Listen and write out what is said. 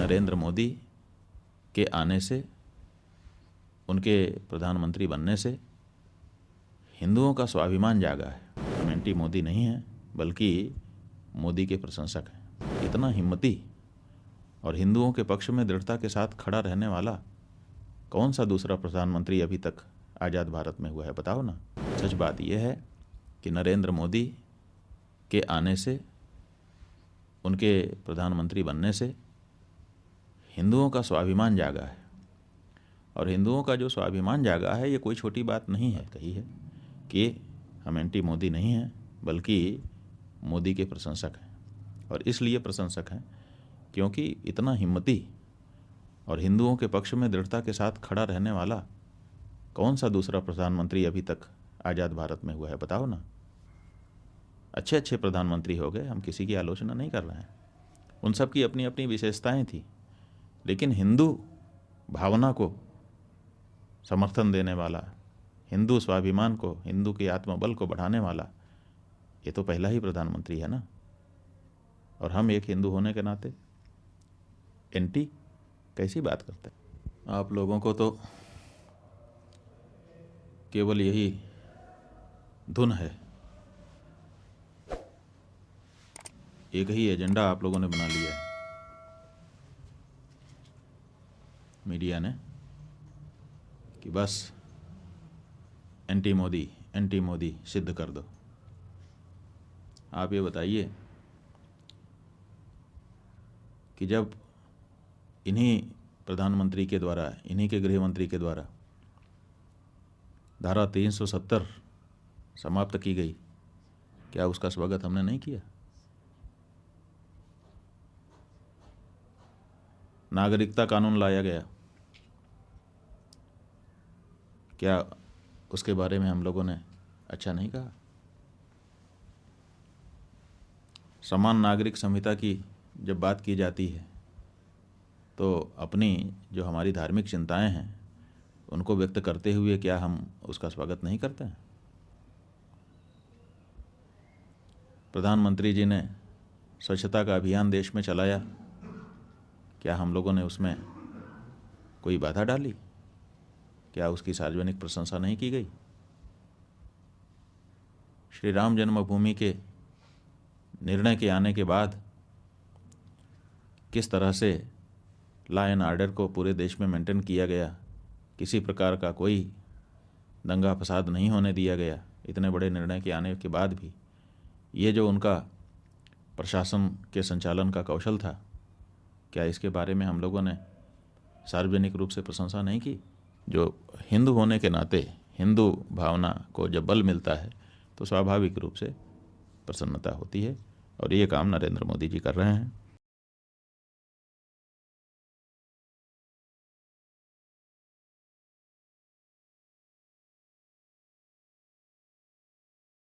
नरेंद्र मोदी के आने से, उनके प्रधानमंत्री बनने से हिंदुओं का स्वाभिमान जागा है। हम एंटी मोदी नहीं हैं, बल्कि मोदी के प्रशंसक हैं। इतना हिम्मती और हिंदुओं के पक्ष में दृढ़ता के साथ खड़ा रहने वाला कौन सा दूसरा प्रधानमंत्री अभी तक आज़ाद भारत में हुआ है, बताओ ना। सच बात यह है कि नरेंद्र मोदी के आने से, उनके प्रधानमंत्री बनने से हिंदुओं का स्वाभिमान जागा है। और हिंदुओं का जो स्वाभिमान जागा है, ये कोई छोटी बात नहीं है। कही है कि हम एंटी मोदी नहीं हैं, बल्कि मोदी के प्रशंसक हैं। और इसलिए प्रशंसक हैं क्योंकि इतना हिम्मती और हिंदुओं के पक्ष में दृढ़ता के साथ खड़ा रहने वाला कौन सा दूसरा प्रधानमंत्री अभी तक आज़ाद भारत में हुआ है, बताओ ना। अच्छे अच्छे प्रधानमंत्री हो गए, हम किसी की आलोचना नहीं कर रहे हैं, उन सब की अपनी अपनी विशेषताएं थी, लेकिन हिंदू भावना को समर्थन देने वाला, हिंदू स्वाभिमान को, हिंदू के आत्मबल को बढ़ाने वाला ये तो पहला ही प्रधानमंत्री है ना। और हम एक हिंदू होने के नाते एंटी कैसी बात करते हैं। आप लोगों को तो केवल यही धुन है, एक ही एजेंडा आप लोगों ने बना लिया है मीडिया ने कि बस एंटी मोदी सिद्ध कर दो। आप ये बताइए कि जब इन्हीं प्रधानमंत्री के द्वारा, इन्हीं के गृह मंत्री के द्वारा धारा 370 समाप्त की गई, क्या उसका स्वागत हमने नहीं किया? नागरिकता कानून लाया गया, क्या उसके बारे में हम लोगों ने अच्छा नहीं कहा? समान नागरिक संहिता की जब बात की जाती है तो अपनी जो हमारी धार्मिक चिंताएं हैं उनको व्यक्त करते हुए क्या हम उसका स्वागत नहीं करते हैं? प्रधानमंत्री जी ने स्वच्छता का अभियान देश में चलाया, क्या हम लोगों ने उसमें कोई बाधा डाली? क्या उसकी सार्वजनिक प्रशंसा नहीं की गई? श्री राम जन्मभूमि के निर्णय के आने के बाद किस तरह से लॉ एंड ऑर्डर को पूरे देश में मेंटेन किया गया, किसी प्रकार का कोई दंगा फसाद नहीं होने दिया गया, इतने बड़े निर्णय के आने के बाद भी ये जो उनका प्रशासन के संचालन का कौशल था, क्या इसके बारे में हम लोगों ने सार्वजनिक रूप से प्रशंसा नहीं की? जो हिंदू होने के नाते हिंदू भावना को जब बल मिलता है तो स्वाभाविक रूप से प्रसन्नता होती है, और ये काम नरेंद्र मोदी जी कर रहे हैं।